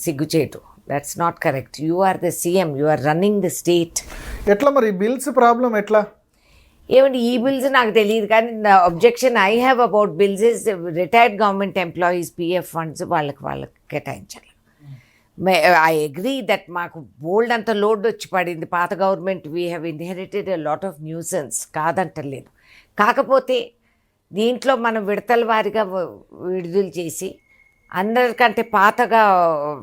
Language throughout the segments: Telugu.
సిగ్గుచేటు. That's not correct. You are the CM, you are running the state. ఎట్లా మరి బిల్స్ ప్రాబ్లం ఎట్లా? ఏమండి ఈ బిల్స్ నాకు తెలియదు, కానీ objection I have about bills is retired government employees PF funds వాళ్ళకి కేటాయించాలి. ఐ అగ్రీ దట్ మాకు బోల్డ్ అంత లోడ్ వచ్చి పడింది పాత government. We have inherited a lot of nuisance, కాదంటలేదు. కాకపోతే దీంట్లో మనం విడతల వారిగా విడుదల చేసి అందరికంటే పాతగా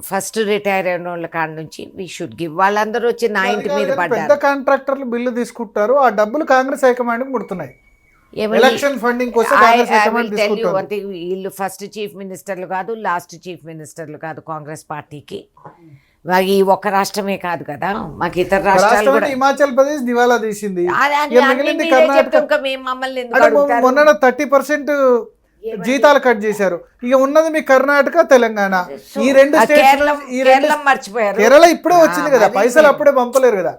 ఫస్ట్ రిటైర్ అయిన వాళ్ళ కాడ నుంచి వీ షుడ్ గివ్. వాళ్ళందరూ వచ్చి నా ఇంటి మీద పడ్డారు. పెద్ద కాంట్రాక్టర్లు బిల్లు తీసుకుంటారు, ఆ డబ్బులు కాంగ్రెస్ హైకమాండ్ ముడుతున్నాయి. ఎలక్షన్ ఫండింగ్ కోసం కాంగ్రెస్ హైకమాండ్ తీసుకుంటారు. వీళ్ళు ఫస్ట్ చీఫ్ మినిస్టర్లు కాదు, లాస్ట్ చీఫ్ మినిస్టర్లు కాదు కాంగ్రెస్ పార్టీకి. ఈ ఒక్క రాష్ట్రమే కాదు కదా, మాకు ఇతర రాష్ట్రాలు కూడా. హిమాచల్ ప్రదేశ్ దివాలా తీసింది, మమ్మల్ని మొన్న 30% జీతాలు కట్ చేశారు. ఇక ఉన్నది మీ కర్ణాటక, తెలంగాణ, ఈ రెండు స్టేట్స్ మర్చిపోయారు. కేరళ ఇప్పుడే వచ్చింది కదా, పైసలు అప్పుడే పంపలేరు కదా.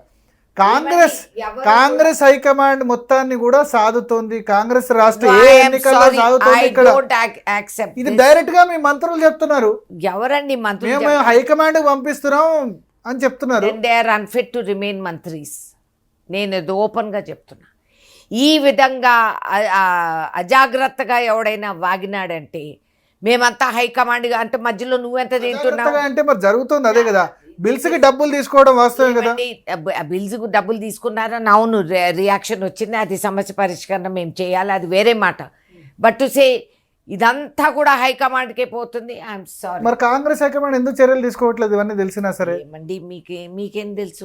కాంగ్రెస్ హైకమాండ్ మొత్తాన్ని కూడా సాదుతోంది. కాంగ్రెస్ రాష్ట్ర ఏ ఎన్నికల్లో సాదుతోంది. ఇక్కడ ఇది డైరెక్ట్ గా మీ మంత్రులు చెప్తున్నారు. ఎవరండి మంత్రులు? మేము హైకమాండ్ పంపిస్తున్నాం అని చెప్తున్నారు. They are unfit to remain మంత్రీస్. నేను ఇది ఓపెన్ గా చెప్తున్నా. ఈ విధంగా అజాగ్రత్తగా ఎవడైనా వాగినాడంటే మేమంతా హైకమాండ్గా అంటే మధ్యలో నువ్వెంత తింటున్నావు అంటే మరి జరుగుతుంది అదే కదా. బిల్స్ కి డబ్బులు తీసుకోవడం వాస్తవం కదా. బిల్స్ కు డబ్బులు తీసుకున్నారని అవును రియాక్షన్ వచ్చింది. అది సమస్య పరిష్కరణ మేము చేయాలి, అది వేరే మాట. బట్ టు సే ఇదంతా కూడా హైకమాండ్కే పోతుంది. I'm sorry. మరి కాంగ్రెస్ హైకమాండ్ ఎందుకు చర్యలు తీసుకోవట్లేదు ఇవన్నీ తెలిసినా సరే? ఏమండి మీకేం తెలుసు?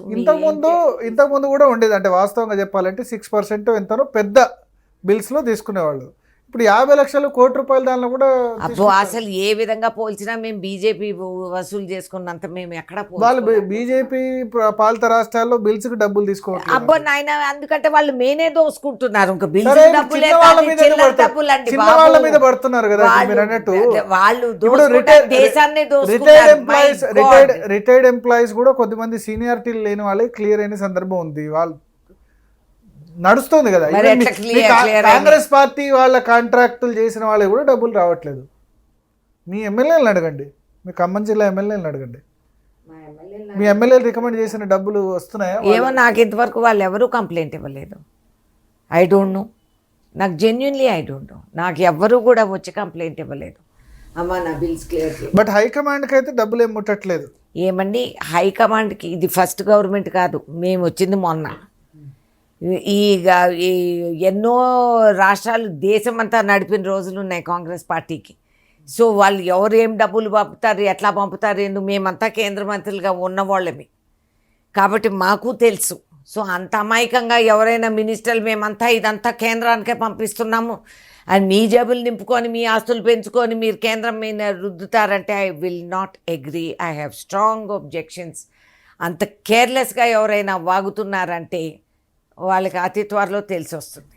ఇంతకుముందు కూడా ఉండేది. అంటే వాస్తవంగా చెప్పాలంటే 6% ఎంతనో పెద్ద బిల్స్ లో తీసుకునేవాళ్ళు. ఇప్పుడు 50 లక్షలు, కోటి రూపాయలు దానిలో కూడా. అబ్బో అసలు ఏ విధంగా పోల్చినా మేము బీజేపీ వసూలు చేసుకున్నంత మేము ఎక్కడ. వాళ్ళు బీజేపీ పాలిత రాష్ట్రాల్లో బిల్స్ కి డబ్బులు తీసుకోవట్లేదు. అబ్బో నాయన, ఎందుకంటే వాళ్ళు మేనే దోసుకుంటున్నారు. ఇంకా బిల్స్ డబ్బులు వాళ్ళ మీద పడుతున్నారు కదా మీరు అన్నట్టు. వాళ్ళు దేశాన్ని రిటైర్డ్ ఎంప్లాయీస్ కూడా కొద్దిమంది సీనియారిటీ లేని వాళ్ళకి క్లియర్ అయిన సందర్భం ఉంది. వాళ్ళు నడుస్తుంది కదా. కాంగ్రెస్ పార్టీ వాళ్ళ కాంట్రాక్టులు చేసిన వాళ్ళకి కూడా డబ్బులు రావట్లేదు. మీ ఎమ్మెల్యేలను అడగండి, మీ ఖమ్మం జిల్లా ఎమ్మెల్యేలను అడగండి. మీ ఎమ్మెల్యేలు రికమెండ్ చేసిన డబ్బులు వస్తున్నాయా? ఏమో నాకు ఇంతవరకు వాళ్ళు ఎవరూ కంప్లైంట్ ఇవ్వలేదు. ఐ డోంట్ నో, నాకు జెన్యున్లీ ఐ డోంట్ నో. నాకు ఎవ్వరూ కూడా వచ్చి కంప్లైంట్ ఇవ్వలేదు. అమ్మా నా బిల్స్ క్లియర్. బట్ హైకమాండ్కి అయితే డబ్బులు ఏం ముట్టట్లేదు. ఏమండి హైకమాండ్కి ఇది ఫస్ట్ గవర్నమెంట్ కాదు, మేము వచ్చింది మొన్న. ఈ ఎన్నో రాష్ట్రాలు దేశమంతా నడిపిన రోజులు ఉన్నాయి కాంగ్రెస్ పార్టీకి. సో వాళ్ళు ఎవరు ఏం డబ్బులు పంపుతారు, ఎట్లా పంపుతారు, ఎందుకు మేమంతా కేంద్ర మంత్రులుగా ఉన్నవాళ్ళమే కాబట్టి మాకు తెలుసు. సో అంత అమాయకంగా ఎవరైనా మినిస్టర్లు మేమంతా ఇదంతా కేంద్రానికే పంపిస్తున్నాము అని మీ జేబులు నింపుకొని మీ ఆస్తులు పెంచుకొని మీరు కేంద్రం మీద రుద్దుతారంటే I will not agree. I have strong objections. అంత కేర్లెస్గా ఎవరైనా వాగుతున్నారంటే వాళ్ళకి అతి త్వరలో తెలిసి వస్తుంది.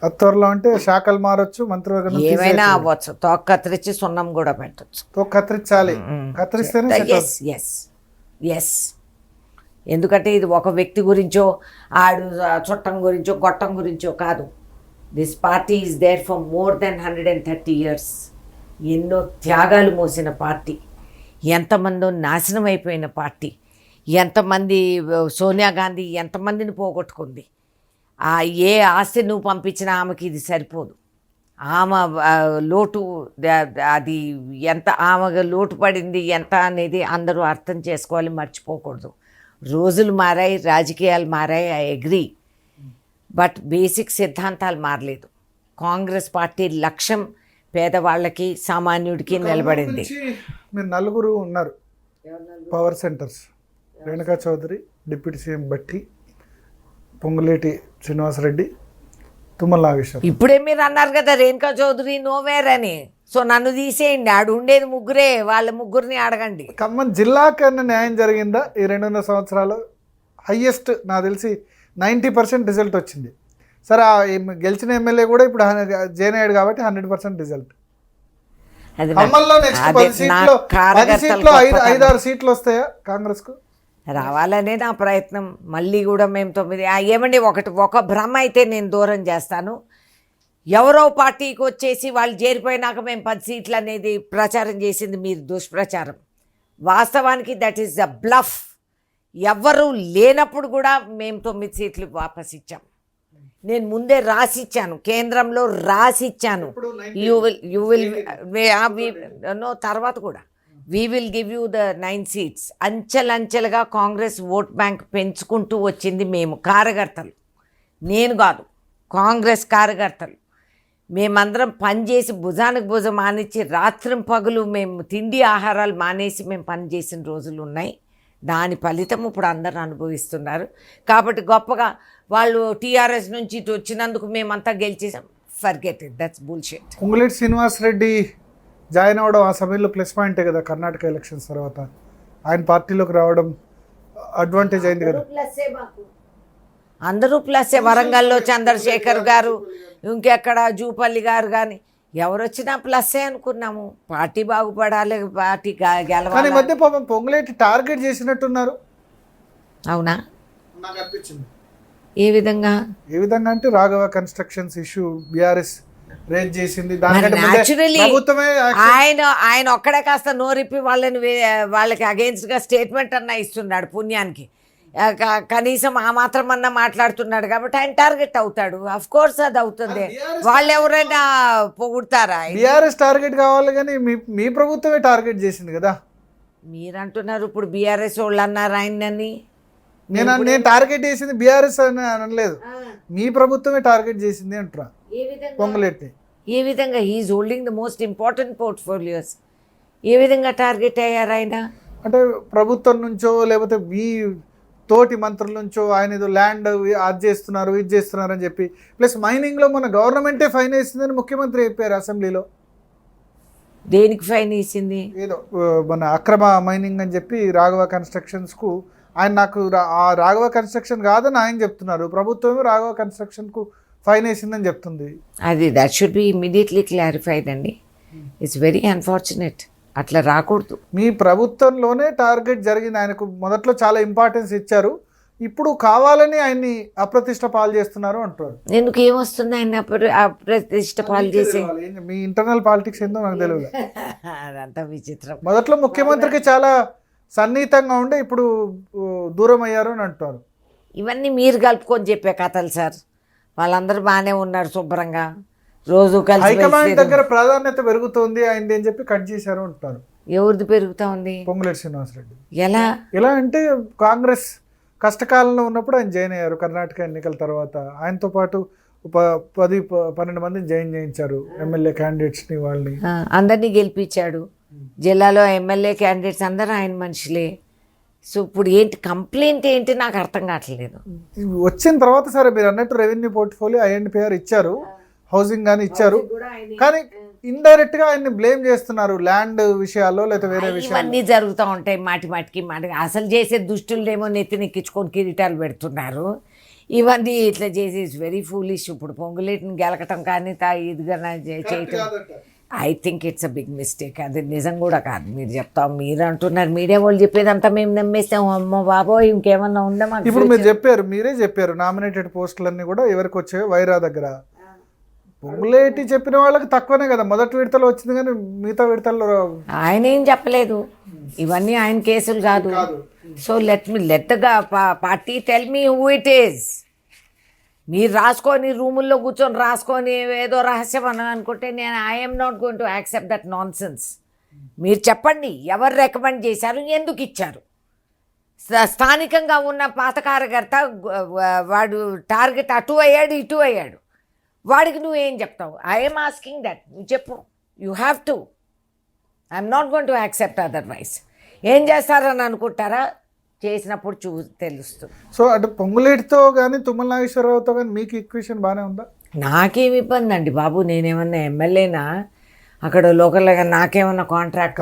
అతి త్వరలో అంటే శాఖలు మారచ్చు, మంత్రివర్గం ఏమైనా అవ్వచ్చు. తోక కత్తిరించి సున్నం కూడా పెట్టచ్చు. తోక కత్తిరించాలి, కత్తిరిస్తేనే. ఎస్ ఎందుకంటే ఇది ఒక వ్యక్తి గురించో ఆడు చుట్టం గురించో గొట్టం గురించో కాదు. This party is there for more than 130 years. ఎన్నో త్యాగాలు మోసిన పార్టీ, ఎంతమందో నాశనం అయిపోయిన పార్టీ, ఎంతమంది సోనియా గాంధీ ఎంతమందిని పోగొట్టుకుంది. ఏ ఆస్తి నువ్వు పంపించినా ఆమెకి ఇది సరిపోదు. ఆమె లోటు అది ఎంత ఆమె లోటు పడింది ఎంత అనేది అందరూ అర్థం చేసుకోవాలి, మర్చిపోకూడదు. రోజులు మారాయి, రాజకీయాలు మారాయి, ఐ అగ్రీ. బట్ బేసిక్ సిద్ధాంతాలు మారలేదు. కాంగ్రెస్ పార్టీ లక్ష్యం పేదవాళ్ళకి సామాన్యుడికి నిలబడింది. మీరు నలుగురు ఉన్నారు power centres. Renuka Chowdhary, deputy CM Bhatti, Ponguleti Srinivasa Reddy, Tummala Nageswara Rao. ఇప్పుడే మీరు అన్నారు కదా రేణుకా చౌదరి నోవేర్ అని. సో నన్ను తీసేయండి, ఆడు ఉండేది ముగ్గురే, వాళ్ళ ముగ్గురిని అడగండి. ఖమ్మం జిల్లాకన్నా న్యాయం జరిగిందా ఈ 2.5 సంవత్సరాలు? హయ్యెస్ట్ నాకు తెలిసి 90% రిజల్ట్ వచ్చింది. సరే గెలిచిన ఎమ్మెల్యే కూడా ఇప్పుడు జేనాయుడు కాబట్టి 100% రిజల్ట్. ఖమ్మంలో నెక్స్ట్ 10 సీట్లు 5-6 సీట్లు వస్తాయా కాంగ్రెస్కు? రావాలనే నా ప్రయత్నం. మళ్ళీ కూడా మేము 9 ఏమండి ఒక భ్రమ అయితే నేను దూరం చేస్తాను. ఎవరో పార్టీకి వచ్చేసి వాళ్ళు చేరిపోయినాక మేము 10 సీట్లు అనేది ప్రచారం చేసింది మీరు దుష్ప్రచారం. వాస్తవానికి దట్ ఈస్ ద బ్లఫ్. ఎవ్వరూ లేనప్పుడు కూడా మేము 9 సీట్లు వాపస్ ఇచ్చాం. నేను ముందే రాసిచ్చాను, కేంద్రంలో రాసిచ్చాను. యూ విల్ నో తర్వాత కూడా we will give you the 9 seats. అంచెలంచెలుగా కాంగ్రెస్ ఓట్ బ్యాంక్ పెంచుకుంటూ వచ్చింది మేము కార్యకర్తలు, నేను కాదు, కాంగ్రెస్ కార్యకర్తలు. మేమందరం పనిచేసి భుజానికి భుజం మానిచ్చి రాత్రి పగులు మేము తిండి ఆహారాలు మానేసి మేము పనిచేసిన రోజులు ఉన్నాయి. దాని ఫలితం ఇప్పుడు అందరూ అనుభవిస్తున్నారు. కాబట్టి గొప్పగా వాళ్ళు టీఆర్ఎస్ నుంచి ఇటు వచ్చినందుకు మేమంతా గెలిచేసాం. Forget it, that's bullshit. Ponguleti Srinivas Reddy join అవ్వడం ఆ సమయంలో ప్లస్ పాయింటే కదా. కర్ణాటక ఎలక్షన్స్ తర్వాత ఆయన పార్టీలోకి రావడం అడ్వాంటేజ్ అయింది కదా. అందరూ ప్లస్సే. వరంగల్లో చంద్రశేఖర్ గారు, ఇంకెక్కడ జూపల్లి గారు కానీ ఎవరు వచ్చినా ప్లస్సే అనుకున్నాము. పార్టీ బాగుపడాలి, పార్టీ గెలవాలి. మధ్య పాపం పొంగులేటి టార్గెట్ చేసినట్టున్నారు. అవునా? నాకు అనిపించింది. ఏ విధంగా అంటే Raghava constructions issue BRS raise చేసింది. ఆయన ఒక్కడే కాస్త నోరిప్పి వాళ్ళకి అగెయిన్స్ట్ గా స్టేట్మెంట్ అన్నా ఇస్తున్నాడు పుణ్యానికి. కనీసం ఆ మాత్రం అన్నా మాట్లాడుతున్నాడు కాబట్టి ఆయన టార్గెట్ అవుతాడు. అఫ్ కోర్స్ అది అవుతుంది. వాళ్ళు ఎవరైనా పొగుడతారా? బీఆర్ఎస్ టార్గెట్ కావాలి కానీ మీ ప్రభుత్వమే టార్గెట్ చేసింది కదా. మీరు అంటున్నారు ఇప్పుడు బీఆర్ఎస్ వాళ్ళు అన్నారు ఆయనని. నేను టార్గెట్ చేసింది బీఆర్ఎస్ అని అనలేదు, మీ ప్రభుత్వమే టార్గెట్ చేసింది అంటున్నా పొంగులేటి. ఏ విధంగా? He's holding the most important portfolios. ఏ విధంగా టార్గెట్ అయ్యారు ఆయన? అంటే ప్రభుత్వం నుంచో లేకపోతే మీ తోటి మంత్రుల నుంచో ఆయన ఏదో ల్యాండ్ అది చేస్తున్నారు ఇది చేస్తున్నారు అని చెప్పి, ప్లస్ మైనింగ్లో మన గవర్నమెంటే ఫైన్ వేసిందని ముఖ్యమంత్రి చెప్పారు అసెంబ్లీలో. దేనికి ఫైన్ వేసింది? ఏదో మన అక్రమ మైనింగ్ అని చెప్పి రాఘవ కన్స్ట్రక్షన్స్కు ఆయన నాకు ఆ రాఘవ కన్స్ట్రక్షన్ కాదని ఆయన చెప్తున్నారు, ప్రభుత్వమే రాఘవ కన్స్ట్రక్షన్కు ఫైన్ వేసిందని చెప్తుంది. అది that should be immediately clarified అండి. It's very unfortunate. అట్లా రాకూడదు. మీ ప్రభుత్వంలోనే టార్గెట్ జరిగింది. ఆయనకు మొదట్లో చాలా ఇంపార్టెన్స్ ఇచ్చారు, ఇప్పుడు కావాలని ఆయన్ని అప్రతిష్ట పాలు చేస్తున్నారు అంటారు. ఎందుకు ఏమొస్తుంది ఆయన అప్రతిష్ట పాలు చేసి? మీ ఇంటర్నల్ పాలిటిక్స్ ఏందో నాకు తెలియదు. అదంతా విచిత్రం. మొదట్లో ముఖ్యమంత్రికి చాలా సన్నిహితంగా ఉండే ఇప్పుడు దూరం అయ్యారు అని అంటారు. ఇవన్నీ మీరు కలుపుకొని చెప్పే కథలు సార్. వాళ్ళందరూ బాగానే ఉన్నారు శుభ్రంగా, రోజు కలిసి. హైకమాండ్ దగ్గర ప్రాధాన్యత పెరుగుతోంది ఆయనది అని చెప్పి కట్ చేశారు అంటారు. ఎవరిది పెరుగుతా ఉంది? పొంగులేటి శ్రీనివాస్ రెడ్డి. ఎలా అంటే కాంగ్రెస్ కష్టకాలంలో ఉన్నప్పుడు ఆయన జాయిన్ అయ్యారు. కర్ణాటక ఎన్నికల తర్వాత ఆయనతో పాటు 10-12 మందిని జాయిన్ చేయించారు, ఎమ్మెల్యే క్యాండిడేట్స్ని, వాళ్ళని అందరినీ గెలిపించాడు. జిల్లాలో ఎమ్మెల్యే క్యాండిడేట్స్ అందరూ ఆయన మనుషులే. సో ఇప్పుడు ఏంటి కంప్లైంట్ ఏంటి నాకు అర్థం కావట్లేదు. వచ్చిన తర్వాత సరే మీరు అన్నట్టు రెవెన్యూ పోర్ట్ఫోలియో ఐడెంటిఫైర్ ఇచ్చారు, హౌసింగ్ కానీ ఇచ్చారు, కానీ ఇండైరెక్ట్ గా ఆయన్ని బ్లేమ్ చేస్తున్నారు ల్యాండ్ విషయాల్లో లేదా వేరే విషయాలు. ఇవన్నీ జరుగుతూ ఉంటాయి మాటికి. అసలు చేసే దుష్టులనేమో నెత్తినెక్కించుకొని కిరీటాలు పెడుతున్నారు. ఇవన్నీ ఇట్లా చేసి ఇట్స్ వెరీ ఫూలిష్. ఇప్పుడు పొంగులేటిని గెలకటం కానీ ఇదిగా చేయటం, I think it's a big mistake. అది నిజం కూడా కాదు. మీరు చెప్తాం, మీరు అంటున్నారు, మీడియా వాళ్ళు చెప్పేదంతా మేము నమ్మేస్తాం. అమ్మో బాబోయ్ ఇంకేమన్నా ఉందా మాకు? ఇప్పుడు మీరే చెప్పారు నామినేటెడ్ పోస్టులన్నీ కూడా ఎవరికి వచ్చాయో వైరా దగ్గర. పొంగులేటి చెప్పిన వాళ్ళకి తక్కువనే కదా, మొదటి విడతలో వచ్చింది కానీ మిగతా విడతల్లో ఆయన ఏం చెప్పలేదు. ఇవన్నీ ఆయన కేసులు కాదు. So let the party tell me who it is. మీరు రాసుకొని రూముల్లో కూర్చొని రాసుకొని ఏదో రహస్యం అని అనుకుంటే నేను I'm not going to accept that non sense. మీరు చెప్పండి ఎవరు రికమెండ్ చేశారు, ఎందుకు ఇచ్చారు? స్థానికంగా ఉన్న పాత కార్యకర్త వాడు టార్గెట్ అటు అయ్యాడు ఇటు అయ్యాడు, వాడికి నువ్వేం చెప్తావు? I'm asking that. నువ్వు చెప్పు. You have to. I'm not going to accept otherwise. ఏం చేస్తారని అనుకుంటారా? చేసినప్పుడు తెలుస్తుంది. సో అంటే పొంగులేటితో కానీ తుమ్మల నాగేశ్వరరావుతో కానీ మీకు ఈక్వేషన్ బాగానే ఉందా? నాకేమి ఇబ్బంది అండి బాబు. నేనేమన్నా ఎమ్మెల్యేనా అక్కడ లోకల్గా? నాకేమన్నా కాంట్రాక్ట్?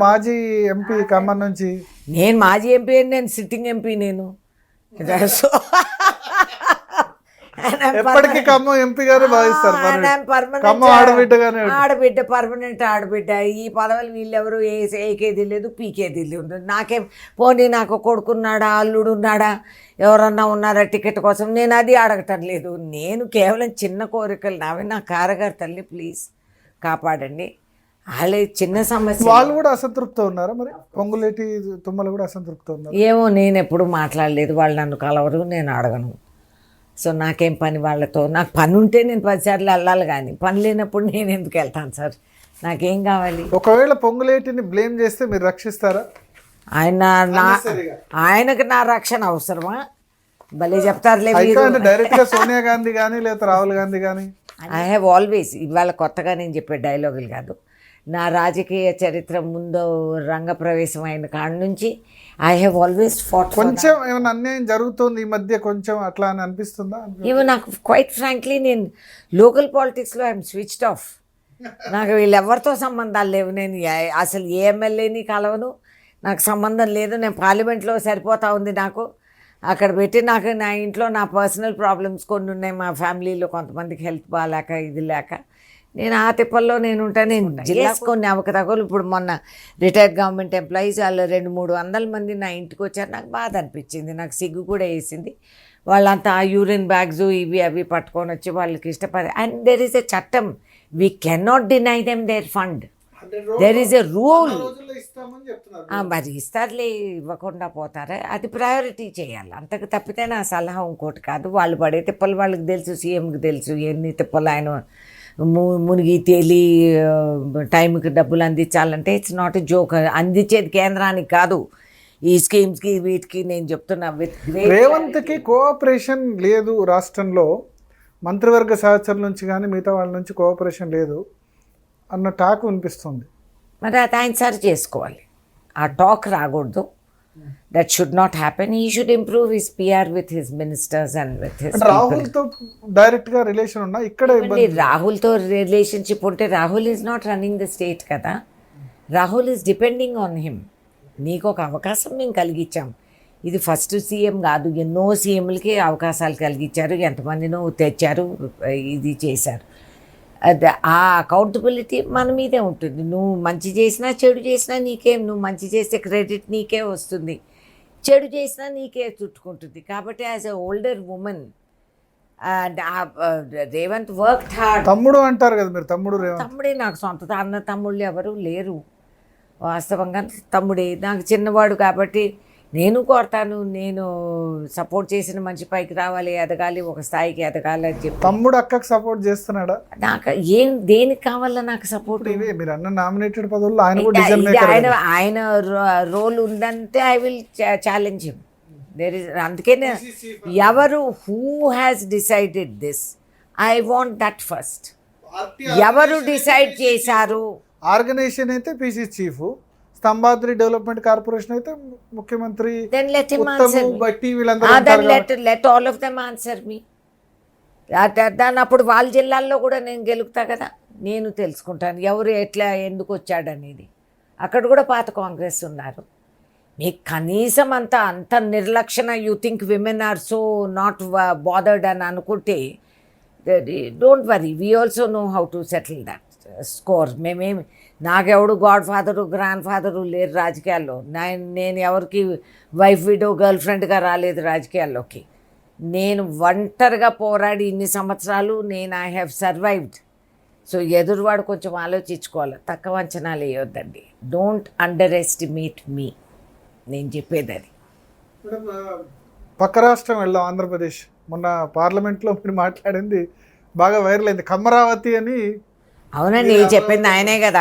మాజీ ఎంపీ ఖమ్మం నుంచి. నేను మాజీ ఎంపీ, నేను సిట్టింగ్ ఎంపీ. నేను ఎప్పటికీ ఖమ్మం ఎంపీ గానే భావిస్తారు. ఆడబిడ్డ, పర్మనెంట్ ఆడబిడ్డ. ఈ పదవులు వీళ్ళెవరు ఏకేది లేదు, పీకేది లేదు. నాకేం పోనీ నాకు కొడుకున్నాడా, అల్లుడు ఉన్నాడా, ఎవరన్నా ఉన్నారా టికెట్ కోసం? నేను అది అడగటం లేదు. నేను కేవలం చిన్న కోరికలు నావి. నా కార్యకర్తల్ని ప్లీజ్ కాపాడండి. వాళ్ళ చిన్న సమస్య. వాళ్ళు కూడా అసంతృప్తి ఉన్నారా మరి? పొంగులేటి తుమ్మల కూడా అసంతృప్తి ఉన్నారు. ఏమో, నేను ఎప్పుడు మాట్లాడలేదు, వాళ్ళు నన్ను కలవరు, నేను అడగను. సో నాకేం పని వాళ్ళతో? నాకు పని ఉంటే నేను 10 సార్లు వెళ్ళాలి, కానీ పని లేనప్పుడు నేను ఎందుకు వెళ్తాను సార్? నాకేం కావాలి? ఒకవేళ పొంగులేటిని బ్లేమ్ చేస్తే మీరు రక్షిస్తారా? ఆయనకు నా రక్షణ అవసరమా? భలే చెప్తారులే. డైరెక్ట్ గా సోనియా గాంధీ కానీ లేదా రాహుల్ గాంధీ కానీ. ఐ హ్యావ్ ఆల్వేస్, ఇవాళ కొత్తగా నేను చెప్పే డైలాగులు కాదు, నా రాజకీయ చరిత్ర ముందు రంగప్రవేశం అయిన కాడ నుంచి ఐ హ్యావ్ ఆల్వేస్ ఫాట్. కొంచెం ఏమైనా అన్యాయం జరుగుతుంది ఈ మధ్య కొంచెం అట్లా అని అనిపిస్తుందా? ఏమో, నాకు క్వైట్ ఫ్రాంక్లీ నేను లోకల్ పాలిటిక్స్లో ఐఎమ్ స్విచ్డ్ ఆఫ్. నాకు వీళ్ళెవరితో సంబంధాలు లేవు. నేను అసలు ఏ ఎమ్మెల్యేని కలవను, నాకు సంబంధం లేదు. నేను పార్లమెంట్లో సరిపోతా ఉంది నాకు. అక్కడ పెట్టి నాకు నా ఇంట్లో నా పర్సనల్ ప్రాబ్లమ్స్ కొన్ని ఉన్నాయి, మా ఫ్యామిలీలో కొంతమందికి హెల్త్ బాగాలేక ఇది లేక నేను ఆ తిప్పల్లో నేను ఉంటాను. నేను జిల్లాకు కొన్ని అవకతవకలు, ఇప్పుడు మొన్న రిటైర్డ్ గవర్నమెంట్ ఎంప్లాయీస్ వాళ్ళు 200-300 మంది నా ఇంటికి వచ్చారు. నాకు బాధ అనిపించింది, నాకు సిగ్గు కూడా వేసింది. వాళ్ళంతా ఆ యూరిన్ బ్యాగ్స్ ఇవి అవి పట్టుకొని వచ్చి వాళ్ళకి ఇష్టపడే. అండ్ దెర్ ఈస్ ఎ చట్టం, we cannot deny them their fund. There is a rule. మరి ఇస్తారులే, ఇవ్వకుండా పోతారా? అది ప్రయారిటీ చేయాలి, అంతకు తప్పితే నా సలహా ఇంకోటి కాదు. వాళ్ళు పడే తిప్పలు వాళ్ళకి తెలుసు, సీఎంకి తెలుసు ఎన్ని తిప్పలు ఆయన మునిగి తేలి టైంకి డబ్బులు అందించాలంటే ఇట్స్ నాట్ ఎ జోక్. అందించేది కేంద్రానికి కాదు, ఈ స్కీమ్స్కి వీటికి. నేను చెప్తున్నా, రేవంత్కి కోఆపరేషన్ లేదు రాష్ట్రంలో, మంత్రివర్గ సహచరుల నుంచి కానీ మిగతా వాళ్ళ నుంచి కోఆపరేషన్ లేదు అన్న టాక్ వినిపిస్తుంది. మరి అది ఆయన సరి చేసుకోవాలి, ఆ టాక్ రాకూడదు. That should not happen. He should improve his PR with his ministers and with his. రాహుల్తో డైరెక్ట్గా రిలేషన్ ఉన్నా ఇక్కడ రాహుల్తో రిలేషన్షిప్ ఉంటే Rahul is not running the state కదా, Rahul is depending on him. నీకు ఒక అవకాశం మేము కలిగించాం, ఇది ఫస్ట్ సీఎం కాదు, ఎన్నో సీఎంలకి అవకాశాలు కలిగించారు, ఎంతమందినో తెచ్చారు, ఇది చేశారు. ఆ అకౌంటబిలిటీ మన మీదే ఉంటుంది. నువ్వు మంచి చేసినా చెడు చేసినా నీకేం, నువ్వు మంచి చేస్తే క్రెడిట్ నీకే వస్తుంది, చెడు చేసినా నీకే చుట్టుకుంటుంది. కాబట్టి as a older women and Revanth work hard. తమ్ముడు అంటారు కదా మీరు, తమ్ముడే నాకు సొంత అన్న తమ్ముళ్ళు ఎవరు లేరు వాస్తవంగా. తమ్ముడే నాకు చిన్నవాడు కాబట్టి నేను కోరతాను, నేను సపోర్ట్ చేసిన మంచి పైకి రావాలి, ఎదగాలి, ఒక స్థాయికి ఎదగాలి అని చెప్పి. తమ్ముడు అక్కకి సపోర్ట్ చేస్తున్నాడా? నాకు దేనికి కావాలా నాకు సపోర్ట్? మీరు అన్న నామినేటెడ్ పదవుల్లో ఆయన రోల్ ఉందంటే I will challenge him. There is, అందుకే ఎవరు who has decided this, I want that first. ఎవరు డిసైడ్ చేశారు? ఆర్గనైజేషన్ అయితే PC chief, Stambhadri development corporation అయితే ముఖ్యమంత్రి. Let all of them answer me. దాన్ని అప్పుడు వాళ్ళ జిల్లాల్లో కూడా నేను గెలుపుతా కదా, నేను తెలుసుకుంటాను ఎవరు ఎట్లా ఎందుకు వచ్చాడనేది. అక్కడ కూడా పాత కాంగ్రెస్ ఉన్నారు. మీకు కనీసం అంత నిర్లక్షణ, you think women are so not bothered అని అనుకుంటే don't worry, we also know how to settle that score. మేమేమి, నాకెవడు గాడ్ ఫాదరు గ్రాండ్ ఫాదరు లేరు రాజకీయాల్లో. నేను ఎవరికి వైఫ్ విడో గర్ల్ ఫ్రెండ్గా రాలేదు రాజకీయాల్లోకి. నేను ఒంటరిగా పోరాడి ఇన్ని సంవత్సరాలు నేను ఐ హ్యావ్ సర్వైవ్డ్. సో ఎదురువాడు కొంచెం ఆలోచించుకోవాలి, తక్కువ అంచనాలు వేయొద్దండి. డోంట్ అండర్ ఎస్టిమేట్ మీ, నేను చెప్పేది అది. పక్క రాష్ట్రం వెళ్దాం, ఆంధ్రప్రదేశ్. మొన్న పార్లమెంట్లో మీరు మాట్లాడింది బాగా వైరల్ అయింది, కమ్మరావతి అని. అవునండి, చెప్పింది ఆయనే కదా.